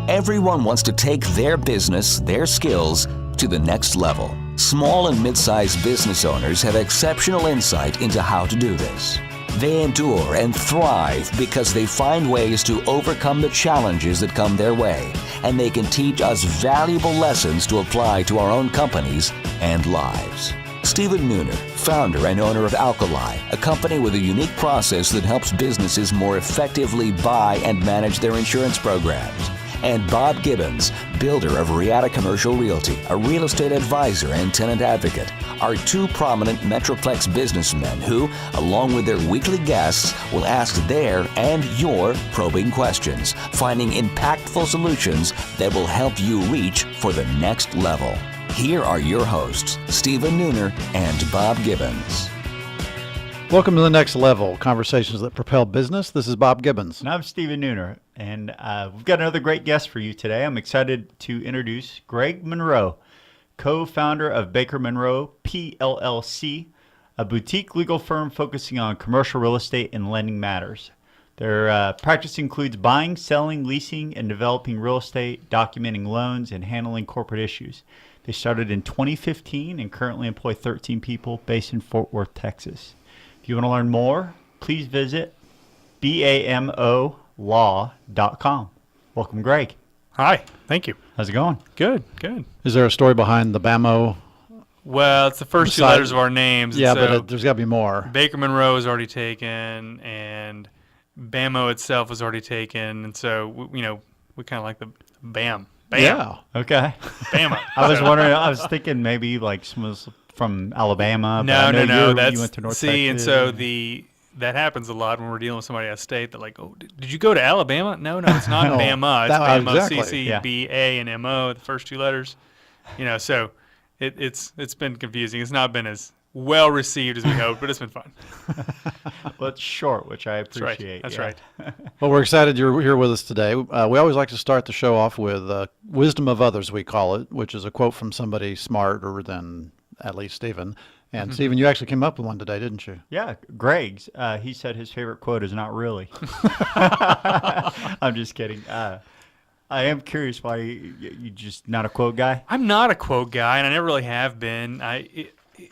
Everyone wants to take their business, their skills, to the next level. Small and mid-sized business owners have exceptional insight into how to do this. They endure and thrive because they find ways to overcome the challenges that come their way, and they can teach us valuable lessons to apply to our own companies and lives. Stephen Nooner, founder and owner of Alkali, a company with a unique process that helps businesses more effectively buy and manage their insurance programs. And Bob Gibbons, builder of Riata Commercial Realty, a real estate advisor and tenant advocate, are two prominent Metroplex businessmen who, along with their weekly guests, will ask their and your probing questions, finding impactful solutions that will help you reach for the next level. Here are your hosts, Stephen Nooner and Bob Gibbons. Welcome to The Next Level, conversations that propel business. This is Bob Gibbons. And I'm Stephen Nooner, and we've got another great guest for you today. I'm excited to introduce Greg Monroe, co-founder of Baker Monroe PLLC, a boutique legal firm focusing on commercial real estate and lending matters. Their practice includes buying, selling, leasing, and developing real estate, documenting loans, and handling corporate issues. They started in 2015 and currently employ 13 people based in Fort Worth, Texas. If you want to learn more, please visit bamolaw.com. Welcome, Greg. Hi, thank you. How's it going? Good, good. Is there a story behind the BAMO? Well, it's the first two letters of our names. Yeah, so but there's got to be more. Baker Monroe is already taken, and BAMO itself was already taken, and so, we kind of like the BAM. Bam. Yeah. Okay. Bama. I was wondering, I was thinking maybe like someone was from Alabama. No. You That's, went to North see, Texas. and so that happens a lot when we're dealing with somebody out of state. They're like, oh, did you go to Alabama? No, it's not No, Bama. It's that- Bama, exactly. C-C-B-A and M-O, the first two letters. So it's been confusing. It's not been as well received as we hoped, but it's been fun. Well, it's short, which I appreciate. That's right. Well, we're excited you're here with us today. We always like to start the show off with wisdom of others, we call it, which is a quote from somebody smarter than at least Stephen. And Stephen, you actually came up with one today, didn't you? Yeah, Greg's. He said his favorite quote is "not really." I'm just kidding. I am curious why you just not a quote guy. I'm not a quote guy, and I never really have been.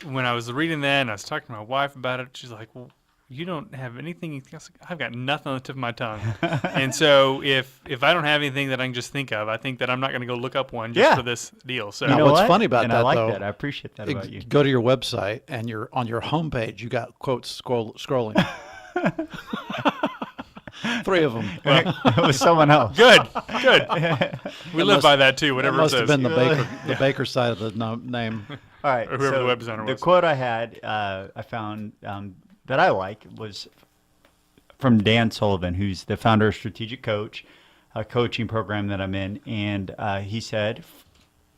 When I was reading that and I was talking to my wife about it, she's like, well, you don't have anything. I've got nothing on the tip of my tongue. And so if I don't have anything that I can just think of, I think that I'm not going to go look up one just for this deal. So Now, what's funny about and that, I like though, that. I appreciate that about you. Go to your website, and on your homepage, you got quotes scrolling. 3 of them. Well, it was someone else. Good. We live by that too, whatever That must it have says. been the Baker side of the name. All right. Or whoever so the web designer the was. quote I had, I found that I like was from Dan Sullivan, who's the founder of Strategic Coach, a coaching program that I'm in. And he said,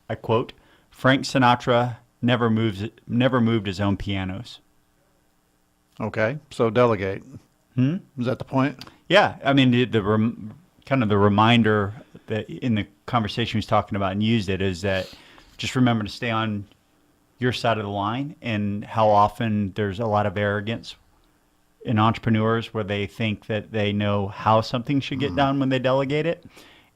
I quote, Frank Sinatra never moved his own pianos. Okay, so Delegate. Is that the point? Yeah. I mean, kind of the reminder that in the conversation he was talking about and used it is that just remember to stay on your side of the line, and how often there's a lot of arrogance in entrepreneurs where they think that they know how something should get done when they delegate it.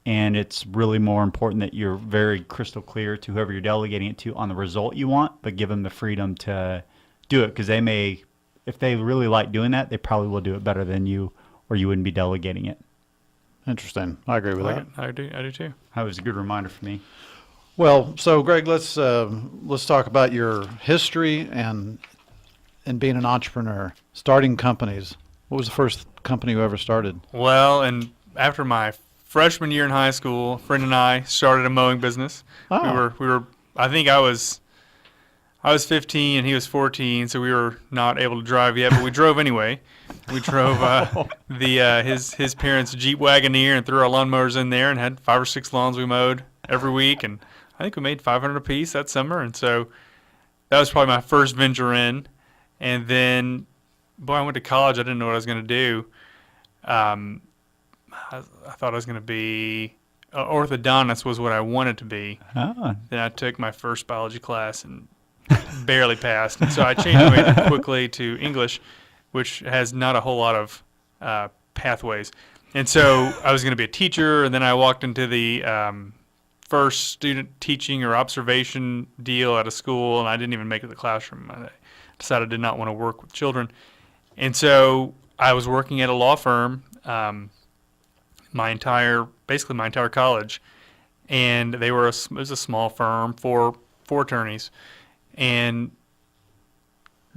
And it's really more important that you're very crystal clear to whoever you're delegating it to on the result you want, but give them the freedom to do it, because they may, if they really like doing that, they probably will do it better than you, or you wouldn't be delegating it. Interesting. I agree with that. I do too. That was a good reminder for me. Well, so Greg, let's talk about your history and being an entrepreneur, starting companies. What was the first company you ever started? Well, and after my freshman year in high school, a friend and I started a mowing business. Oh. We were. I think I was 15 and he was 14, so we were not able to drive yet, but we drove anyway. We drove his parents' Jeep Wagoneer and threw our lawnmowers in there and had 5 or 6 lawns we mowed every week, and I think we made $500 apiece that summer, and so that was probably my first venture in. And then, boy, I went to college. I didn't know what I was going to do. I thought I was going to be orthodontist was what I wanted to be. Oh. Then I took my first biology class and barely passed. And so I changed my major quickly to English, which has not a whole lot of pathways. And so I was going to be a teacher, and then I walked into the first student teaching or observation deal at a school, and I didn't even make it to the classroom. I decided I did not want to work with children. And so I was working at a law firm basically my entire college, and it was a small firm, four attorneys, and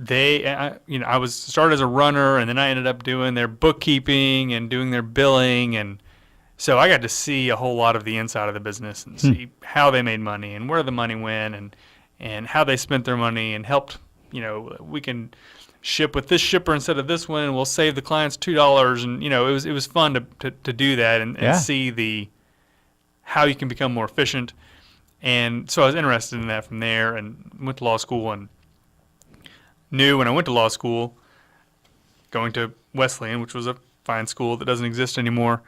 I was started as a runner, and then I ended up doing their bookkeeping and doing their billing, and so I got to see a whole lot of the inside of the business and see how they made money and where the money went and how they spent their money, and helped, we can ship with this shipper instead of this one, and we'll save the clients $2, and it was fun to do that and see how you can become more efficient. And so I was interested in that from there, and went to law school, and knew when I went to law school, going to Wesleyan, which was a fine school that doesn't exist anymore,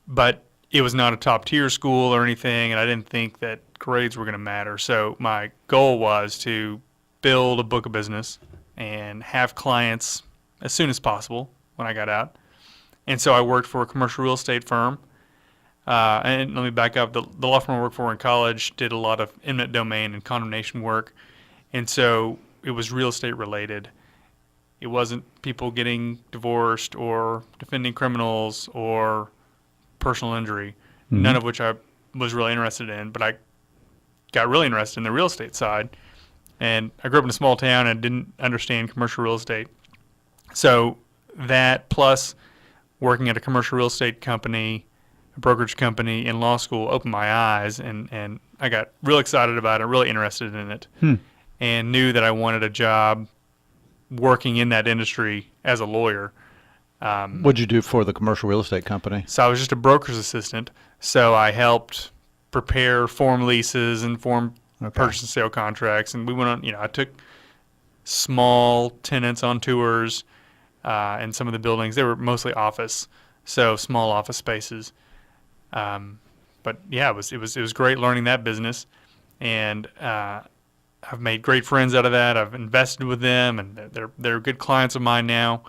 but it was not a top tier school or anything, and I didn't think that grades were going to matter. So my goal was to build a book of business and have clients as soon as possible when I got out. And so I worked for a commercial real estate firm. And let me back up. The law firm I worked for in college did a lot of eminent domain and condemnation work. And so it was real estate related. It wasn't people getting divorced or defending criminals or personal injury, none of which I was really interested in. But I got really interested in the real estate side. And I grew up in a small town and didn't understand commercial real estate. So that, plus working at a commercial real estate company, a brokerage company in law school, opened my eyes, and I got real excited about it, really interested in it, and knew that I wanted a job working in that industry as a lawyer. What'd you do for the commercial real estate company? So I was just a broker's assistant. So I helped prepare form leases and form purchase and sale contracts, and we went on. I took small tenants on tours in some of the buildings. They were mostly office, so small office spaces. But yeah, it was great learning that business, and I've made great friends out of that. I've invested with them, and they're good clients of mine now,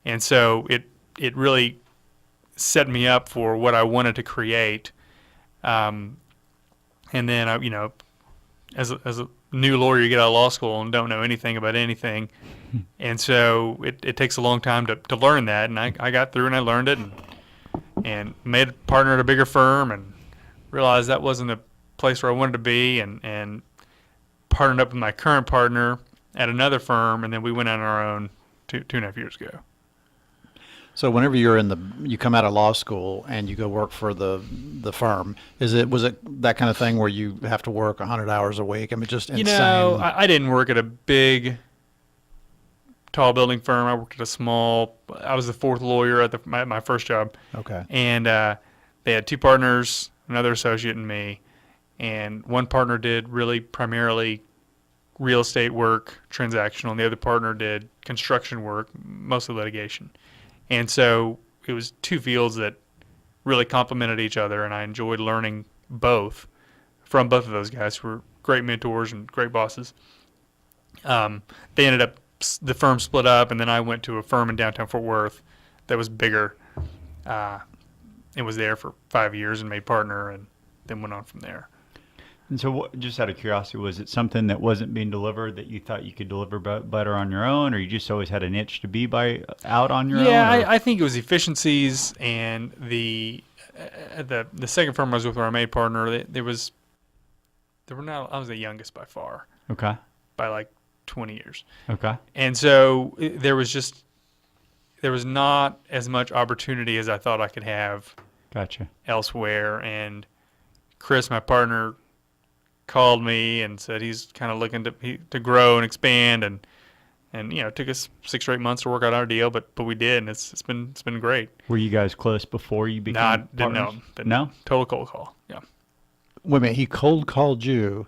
and so it really set me up for what I wanted to create. And then as a new lawyer, you get out of law school and don't know anything about anything, and so it takes a long time to learn that. And I got through and I learned it, and made a partner at a bigger firm, and realized that wasn't a place where I wanted to be, and partnered up with my current partner at another firm, and then we went on our own two and a half years ago. So whenever you come out of law school and you go work for the firm, was it that kind of thing where you have to work 100 hours a week? I mean, just insane. I didn't work at a big, tall building firm. I worked at a small. I was the fourth lawyer at my first job. Okay. And they had two partners, another associate, and me. And one partner did really primarily real estate work, transactional, and the other partner did construction work, mostly litigation. And so it was two fields that really complemented each other, and I enjoyed learning both from both of those guys, who were great mentors and great bosses. They ended up, the firm split up, and then I went to a firm in downtown Fort Worth that was bigger, and was there for 5 years and made partner, and then went on from there. And so, just out of curiosity, was it something that wasn't being delivered that you thought you could deliver better on your own, or you just always had an itch to be out on your own? Yeah, I think it was efficiencies, and the second firm I was with, where I made partner, I was the youngest by far. Okay. By like 20 years. Okay. And so there was not as much opportunity as I thought I could have. Gotcha. Elsewhere, and Chris, my partner, called me and said he's kind of looking to grow and expand, and it took us 6 or 8 months to work out our deal, but we did, and it's been great. Were you guys close before you became partners? Didn't know him. No? Total cold call. Yeah. Wait a minute, he cold called you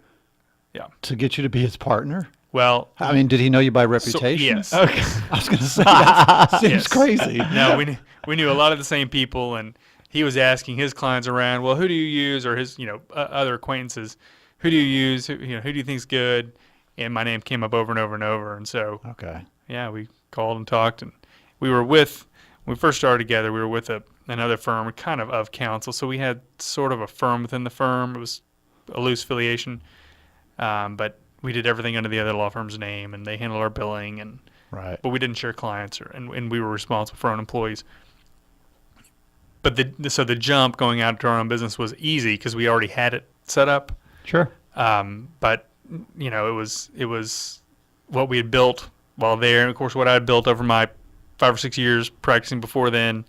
to get you to be his partner? Well, I mean, did he know you by reputation? Yes. Okay. I was going to say, that seems crazy. No, we knew a lot of the same people, and he was asking his clients around, well, who do you use, or his other acquaintances, who do you use, who do you think's good? And my name came up over and over and over, and so we called and talked, and when we first started together, we were with another firm, kind of counsel. So we had sort of a firm within the firm. It was a loose affiliation, but we did everything under the other law firm's name, and they handled our billing, and Right. but we didn't share clients, and we were responsible for our own employees. But so the jump going out to our own business was easy because we already had it set up. Sure. But it was what we had built while there, and of course what I had built over my 5 or 6 years practicing before then,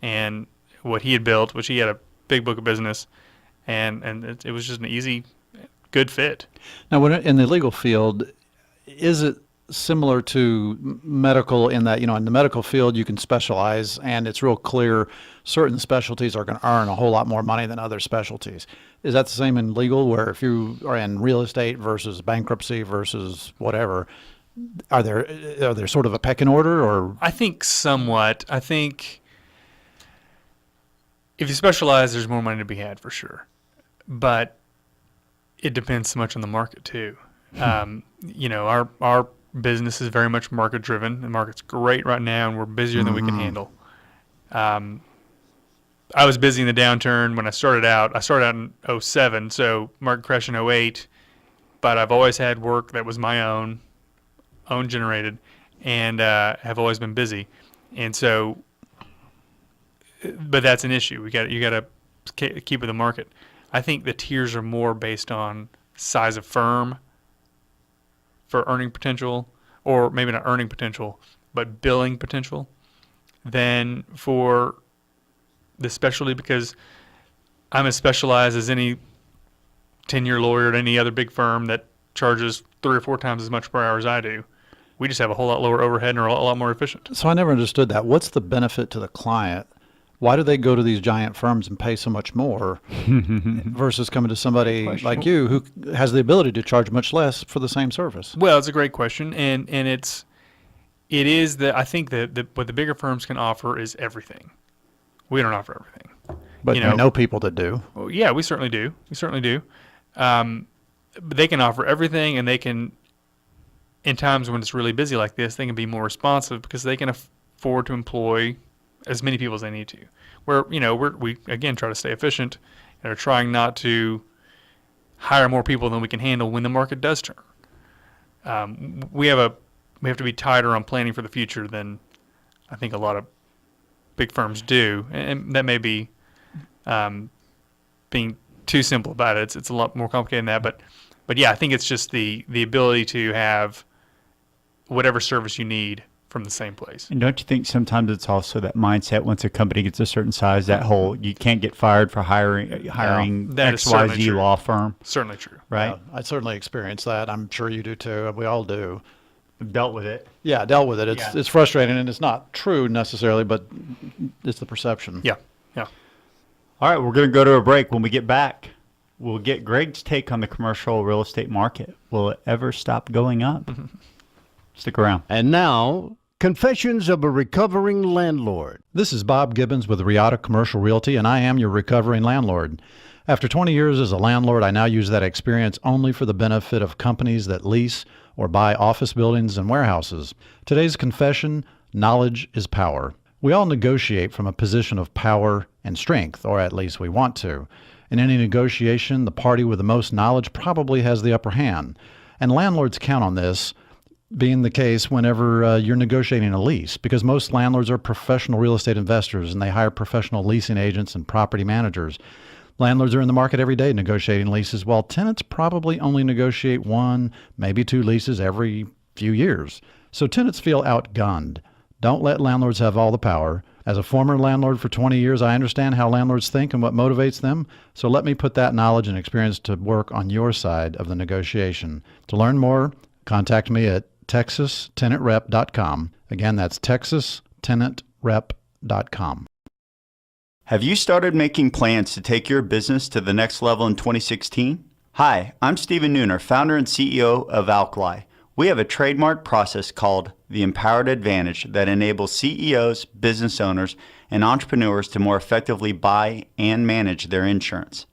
and what he had built, which he had a big book of business, and it was just an easy, good fit. Now, when in the legal field, is it similar to medical in that, in the medical field you can specialize and it's real clear certain specialties are going to earn a whole lot more money than other specialties? Is that the same in legal, where if you are in real estate versus bankruptcy versus whatever, are there sort of a pecking order? Or I think somewhat. I think if you specialize, there's more money to be had for sure, but it depends so much on the market too. Our business is very much market driven. The market's great right now, and we're busier than we can handle. I was busy in the downturn when I started out. I started out in 2007, so market crash in 2008, but I've always had work that was my own generated, and have always been busy. And so, but that's an issue. You got to keep with the market. I think the tiers are more based on size of firm for earning potential, or maybe not earning potential, but billing potential, than for the specialty, because I'm as specialized as any 10-year lawyer at any other big firm that charges 3 or 4 times as much per hour as I do. We just have a whole lot lower overhead and are a lot more efficient. so I never understood that. What's the benefit to the client? Why do they go to these giant firms and pay so much more versus coming to somebody like you who has the ability to charge much less for the same service? Well, it's a great question, and it is that I think that what the bigger firms can offer is everything. We don't offer everything. But you know people that do. Well, yeah, we certainly do. We certainly do. But they can offer everything, and they can, in times when it's really busy like this, they can be more responsive because they can afford to employ as many people as they need to. Where we again try to stay efficient and are trying not to hire more people than we can handle when the market does turn. We have to be tighter on planning for the future than I think a lot of big firms do, and that may be being too simple about it. It's a lot more complicated than that, but yeah, I think it's just the ability to have whatever service you need from the same place. And don't you think sometimes it's also that mindset once a company gets a certain size, that whole you can't get fired for hiring that is certainly XYZ true. law firm, Certainly true. right? I certainly experienced that. I'm sure you do too. We all do. I've dealt with it. Yeah, dealt with it. Yeah. It's frustrating, and it's not true necessarily, but it's the perception. Yeah. All right, we're going to go to a break. When we get back, we'll get Greg's take on the commercial real estate market. Will it ever stop going up? Stick around. And now, Confessions of a Recovering Landlord. This is Bob Gibbons with Riata Commercial Realty, and I am your recovering landlord. After 20 years as a landlord, I now use that experience only for the benefit of companies that lease or buy office buildings and warehouses. Today's confession: knowledge is power. We all negotiate from a position of power and strength, or at least we want to. In any negotiation, the party with the most knowledge probably has the upper hand, and landlords count on this being the case whenever you're negotiating a lease, because most landlords are professional real estate investors and they hire professional leasing agents and property managers. Landlords are in the market every day negotiating leases, while tenants probably only negotiate 1, maybe 2 leases every few years. So tenants feel outgunned. Don't let landlords have all the power. As a former landlord for 20 years, I understand how landlords think and what motivates them, so let me put that knowledge and experience to work on your side of the negotiation. To learn more, contact me at texastenantrep.com. Again, that's texastenantrep.com. Have you started making plans to take your business to the next level in 2016? Hi, I'm Stephen Nooner, founder and CEO of Alkali. We have a trademark process called the Empowered Advantage that enables CEOs, business owners, and entrepreneurs to more effectively buy and manage their insurance.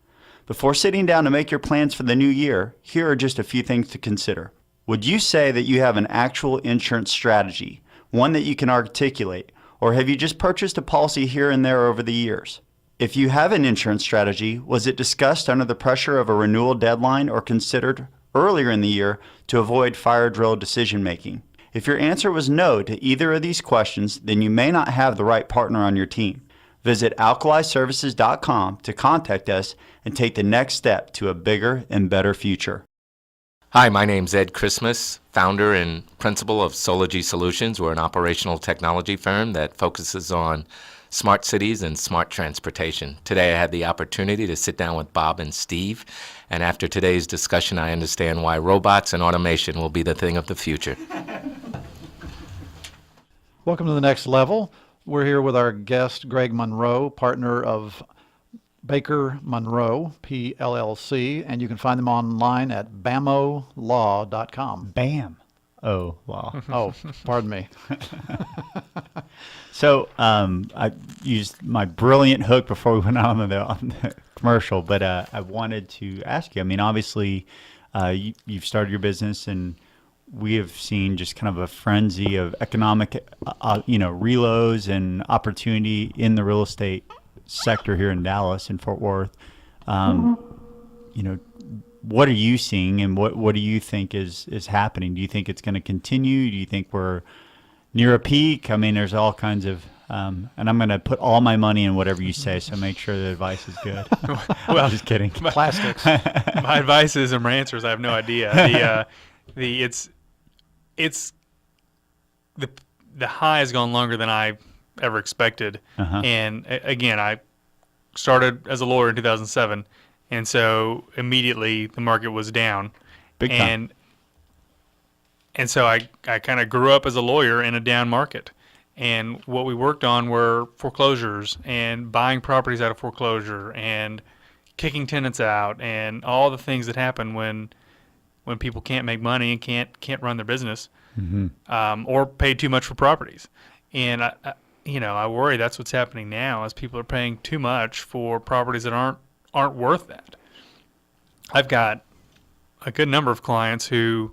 Before sitting down to make your plans for the new year, here are just a few things to consider. Would you say that you have an actual insurance strategy, one that you can articulate, Or have you just purchased a policy here and there over the years? If you have an insurance strategy, was it discussed under the pressure of a renewal deadline or considered earlier in the year to avoid fire drill decision making? If your answer was no to either of these questions, then you may not have the right partner on your team. Visit alkaliservices.com to contact us and take the next step to a bigger and better future. Hi, my name's Ed Christmas, founder and principal of Sology Solutions. We're an operational technology firm that focuses on smart cities and smart transportation. Today I had the opportunity to sit down with Bob and Steve, and after today's discussion I understand why robots and automation will be the thing of the future. Welcome to the next level. We're here with our guest, Greg Monroe, partner of Baker Monroe PLLC, and you can find them online at bamolaw.com. Bam. Oh, wow. Oh, pardon me. So I used my brilliant hook before we went on the commercial, but I wanted to ask you, I mean, obviously you've started your business, and we have seen just kind of a frenzy of economic, reloads and opportunity in the real estate sector here in Dallas and Fort Worth. What are you seeing, and what do you think is happening? Do you think it's going to continue? Do you think we're near a peak? I mean, there's all kinds of, and I'm going to put all my money in whatever you say, so make sure the advice is good. Well, just kidding. Plastics. My advice is, and my answers, I have no idea. The high has gone longer than I ever expected. And again, I started as a lawyer in 2007, and so immediately the market was down. Big time. And so I kind of grew up as a lawyer in a down market. And what we worked on were foreclosures and buying properties out of foreclosure and kicking tenants out and all the things that happen when people can't make money and can't run their business, or pay too much for properties. And I worry that's what's happening now, as people are paying too much for properties that aren't worth that. I've got a good number of clients who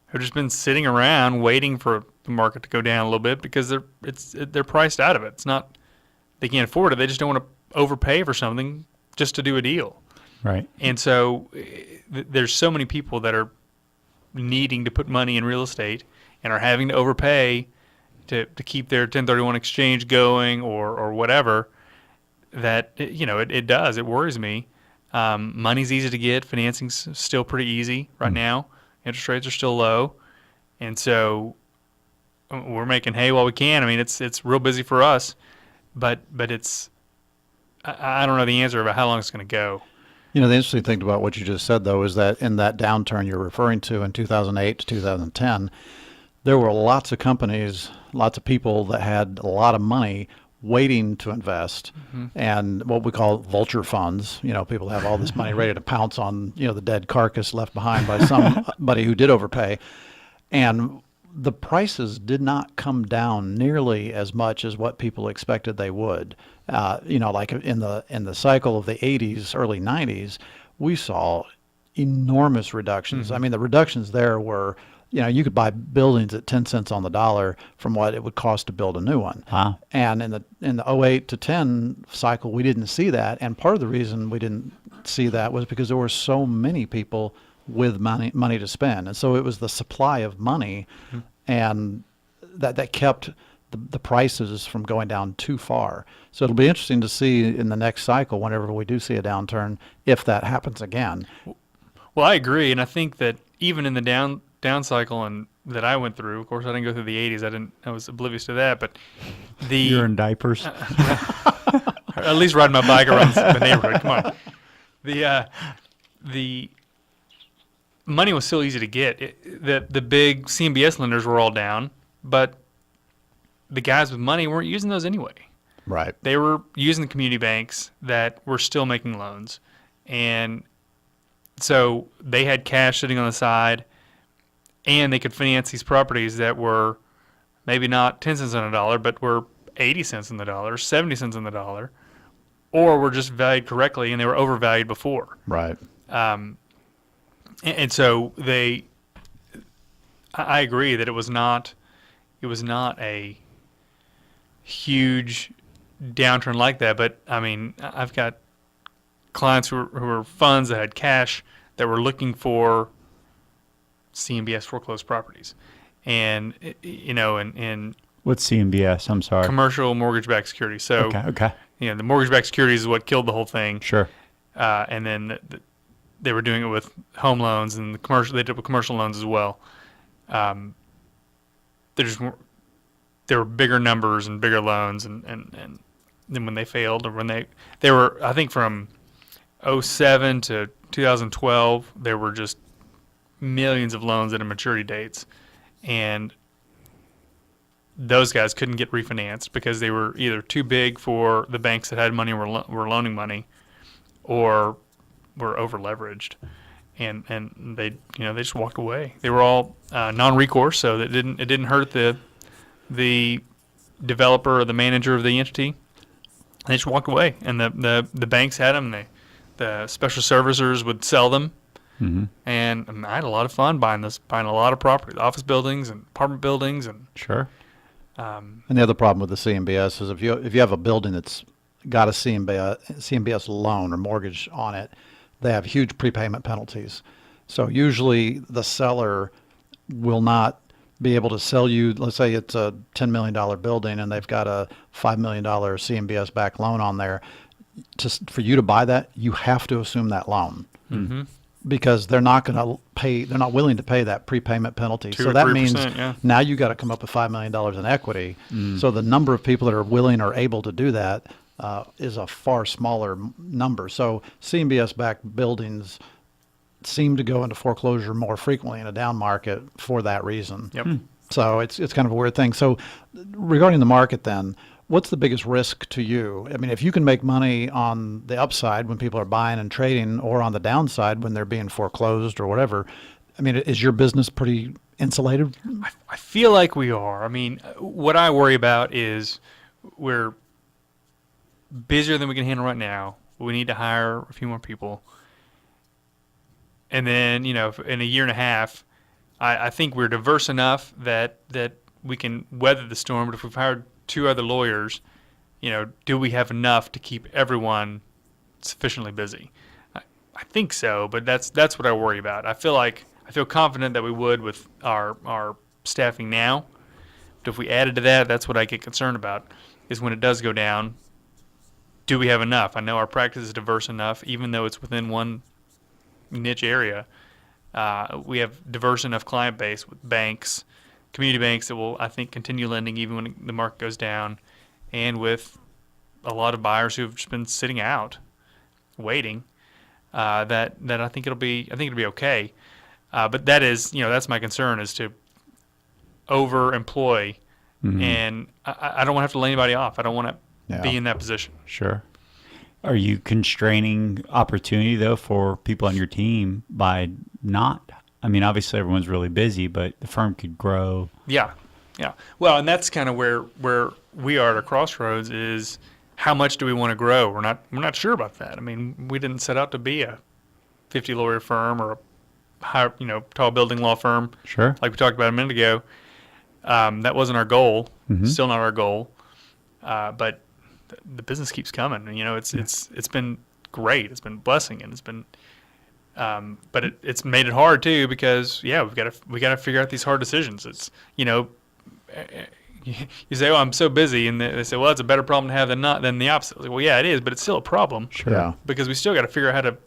have just been sitting around waiting for the market to go down a little bit because they're priced out of it. It's not they can't afford it. They just don't want to overpay for something just to do a deal. Right. And so there's so many people that are needing to put money in real estate and are having to overpay to keep their 1031 exchange going or whatever, that it does. It worries me. Money's easy to get. Financing's still pretty easy right now. Interest rates are still low, and so we're making hay while we can. I mean, it's real busy for us, but it's I don't know the answer about how long it's going to go. The interesting thing about what you just said, though, is that in that downturn you're referring to in 2008 to 2010, there were lots of companies, lots of people that had a lot of money waiting to invest, and what we call vulture funds. People have all this money ready to pounce on, the dead carcass left behind by somebody who did overpay. And the prices did not come down nearly as much as what people expected they would. Like in the cycle of the 80s, early 90s, we saw enormous reductions. I mean, the reductions there were, you could buy buildings at 10 cents on the dollar from what it would cost to build a new one. And in the 08 to 10 cycle, we didn't see that. And part of the reason we didn't see that was because there were so many people with money to spend. And so it was the supply of money and that kept the prices from going down too far. So it'll be interesting to see in the next cycle, whenever we do see a downturn, if that happens again. Well, I agree, and I think that even in the down cycle and that I went through, of course, I didn't go through the 80s. I was oblivious to that, but You're in diapers. At least riding my bike around the neighborhood. Come on. The money was still easy to get. The big CMBS lenders were all down, but the guys with money weren't using those anyway. Right. They were using the community banks that were still making loans. And so they had cash sitting on the side, and they could finance these properties that were maybe not 10 cents on a dollar, but were 80 cents on the dollar, 70 cents on the dollar, or were just valued correctly and they were overvalued before. Right. And so I agree that it was not a huge downturn like that. But I mean, I've got clients who were funds that had cash that were looking for CMBS foreclosed properties, and and What's CMBS? I'm sorry. commercial mortgage-backed securities. So Okay. the mortgage-backed securities is what killed the whole thing. Sure. And then they were doing it with home loans, and they did it with commercial loans as well. There were bigger numbers and bigger loans, and then when they failed, or when they were, I think from 2007 to 2012, there were just millions of loans that had maturity dates, and those guys couldn't get refinanced because they were either too big for the banks that had money and were loaning money, or were over leveraged, and they just walked away. They were all non-recourse, so it didn't hurt the developer or the manager of the entity. They just walked away, and the banks had them. The special servicers would sell them, and I had a lot of fun buying a lot of property, office buildings and apartment buildings, and Sure. And the other problem with the CMBS is if you have a building that's got a CMBS loan or mortgage on it, they have huge prepayment penalties. So usually the seller will not be able to sell you, let's say it's a $10 million building and they've got a $5 million CMBS backed loan on there. For you to buy that, you have to assume that loan. Mm-hmm. Because they're not willing to pay that prepayment penalty. 2 So or that 3%, means yeah. now you got to come up with $5 million in equity. So the number of people that are willing or able to do that is a far smaller number. So CMBS-backed buildings seem to go into foreclosure more frequently in a down market for that reason. Yep. So it's kind of a weird thing. So regarding the market then, what's the biggest risk to you? I mean, if you can make money on the upside when people are buying and trading, or on the downside when they're being foreclosed or whatever, I mean, is your business pretty insulated? I feel like we are. I mean, what I worry about is we're busier than we can handle right now. We need to hire a few more people. And then, in a year and a half, I think we're diverse enough that we can weather the storm. But if we've hired 2 other lawyers, do we have enough to keep everyone sufficiently busy? I think so, but that's what I worry about. I feel confident that we would with our staffing now. But if we added to that, that's what I get concerned about, is when it does go down, do we have enough? I know our practice is diverse enough, even though it's within one niche area. We have diverse enough client base with banks, community banks that will, I think, continue lending even when the market goes down, and with a lot of buyers who have just been sitting out, waiting. That I think it'll be okay. But that is, that's my concern, is to over-employ, and I don't want to have to lay anybody off. I don't want to be in that position. Sure. Are you constraining opportunity, though, for people on your team by not? I mean, obviously everyone's really busy, but the firm could grow. Yeah. Well, and that's kind of where we are at a crossroads, is how much do we want to grow? We're not sure about that. I mean, we didn't set out to be a 50 lawyer firm or a high, tall building law firm. Sure. Like we talked about a minute ago. That wasn't our goal. Still not our goal. But the business keeps coming. And, it's been great. It's been a blessing, and it's been. But it's made it hard too, because we got to figure out these hard decisions. It's you say, I'm so busy, and they say, well, it's a better problem to have than the opposite. Like, well, yeah, it is, but it's still a problem. Sure. Yeah. Because we still got to figure out how to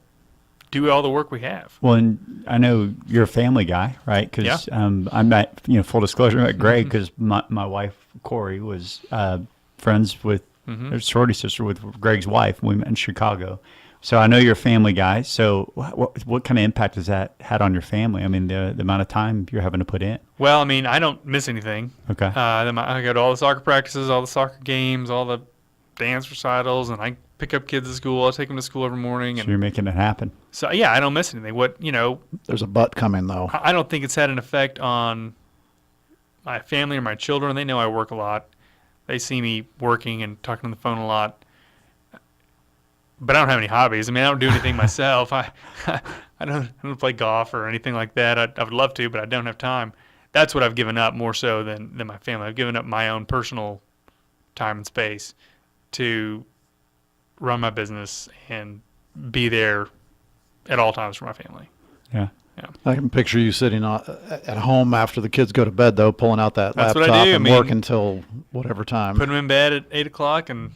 do all the work we have. Well, and I know you're a family guy, right? Because I met, full disclosure, I met Greg because my wife Corey was friends with her sorority sister with Greg's wife. We met in Chicago. So I know you're a family guy. So what kind of impact has that had on your family? I mean, the amount of time you're having to put in. Well, I mean, I don't miss anything. Okay. I go to all the soccer practices, all the soccer games, all the dance recitals, and I pick up kids at school. I take them to school every morning. So and you're making it happen. So, yeah, I don't miss anything. There's a but coming, though. I don't think it's had an effect on my family or my children. They know I work a lot. They see me working and talking on the phone a lot. But I don't have any hobbies. I mean, I don't do anything myself. I don't play golf or anything like that. I would love to, but I don't have time. That's what I've given up more so than my family. I've given up my own personal time and space to run my business and be there at all times for my family. Yeah. I can picture you sitting at home after the kids go to bed, though, pulling out that That's what laptop I do. and work until whatever time. Put them in bed at 8 o'clock, and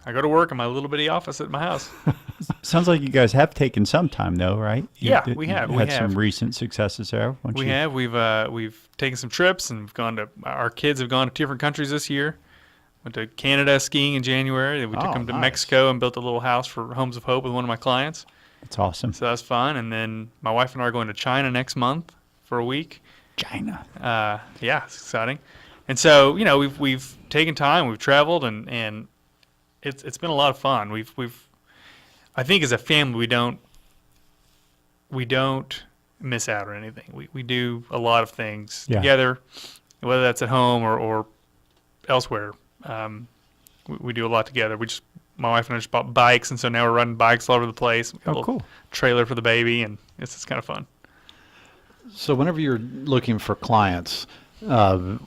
I go to work in my little bitty office at my house. Sounds like you guys have taken some time, though, right? Yeah, we have. You had some recent successes there. We have. We've taken some trips, and our kids have gone to different countries this year. Went to Canada skiing in January. Then we took them to nice. Mexico and built a little house for Homes of Hope with one of my clients. That's awesome. So that's fun. And then my wife and I are going to China next month for a week. China. Yeah, it's exciting. And so, we've taken time, we've traveled, and it's been a lot of fun. I think as a family we don't miss out on anything. We do a lot of things together, whether that's at home or elsewhere. We do a lot together. My wife and I just bought bikes, and so now we're riding bikes all over the place. We got a little cool. trailer for the baby, and it's kind of fun. So whenever you're looking for clients, well,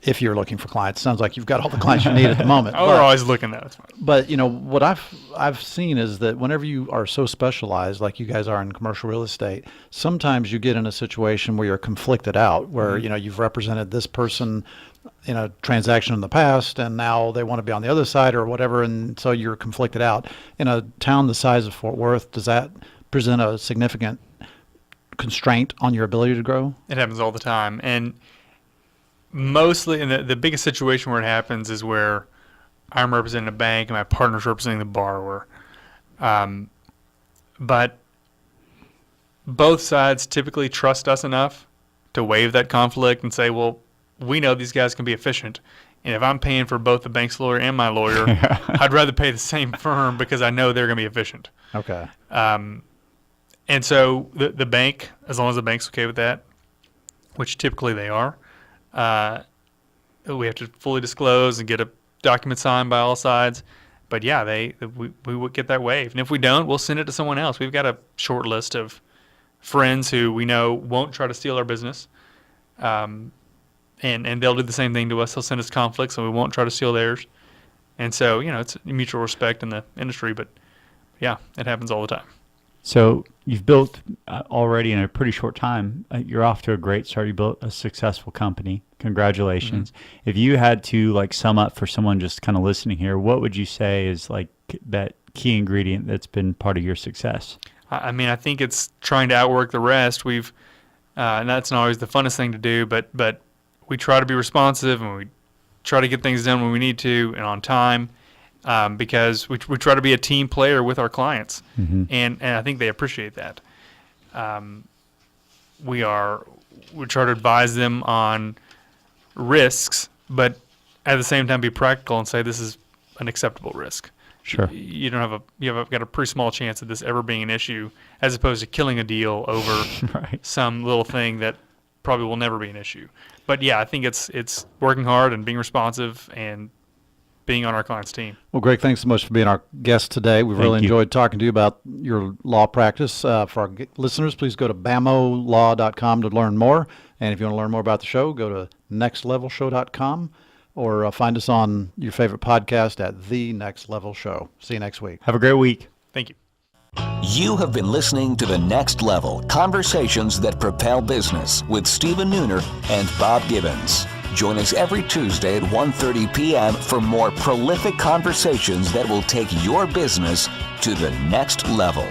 if you're looking for clients, sounds like you've got all the clients you need at the moment. We're always looking, though. It's fine. But what I've seen is that whenever you are so specialized, like you guys are in commercial real estate, sometimes you get in a situation where you're conflicted out, where you've represented this person in a transaction in the past, and now they want to be on the other side or whatever, and so you're conflicted out. In a town the size of Fort Worth, does that present a significant constraint on your ability to grow? It happens all the time, and mostly, and the biggest situation where it happens is where I'm representing a bank and my partner's representing the borrower. But both sides typically trust us enough to waive that conflict and say, well, we know these guys can be efficient, and if I'm paying for both the bank's lawyer and my lawyer, I'd rather pay the same firm because I know they're going to be efficient. Okay. And so the bank, as long as the bank's okay with that, which typically they are, we have to fully disclose and get a document signed by all sides. But yeah, we would get that waived. And if we don't, we'll send it to someone else. We've got a short list of friends who we know won't try to steal our business. And they'll do the same thing to us. They'll send us conflicts, and we won't try to steal theirs. And so, it's mutual respect in the industry. But yeah, it happens all the time. So you've built already in a pretty short time. You're off to a great start. You built a successful company. Congratulations. Mm-hmm. If you had to sum up for someone just kind of listening here, what would you say is that key ingredient that's been part of your success? I mean, I think it's trying to outwork the rest. And that's not always the funnest thing to do, but we try to be responsive, and we try to get things done when we need to and on time. Because we try to be a team player with our clients, mm-hmm. and I think they appreciate that. We try to advise them on risks, but at the same time be practical and say this is an acceptable risk. Sure. You've got a pretty small chance of this ever being an issue, as opposed to killing a deal over right. some little thing that probably will never be an issue. But yeah, I think it's working hard and being responsive and being on our client's team. Well, Greg, thanks so much for being our guest today. We've really enjoyed talking to you about your law practice. For our listeners, please go to bamolaw.com to learn more. And if you want to learn more about the show, go to nextlevelshow.com or find us on your favorite podcast at The Next Level Show. See you next week. Have a great week. Thank you. You have been listening to The Next Level, Conversations That Propel Business with Stephen Nooner and Bob Gibbons. Join us every Tuesday at 1:30 p.m. for more prolific conversations that will take your business to the next level.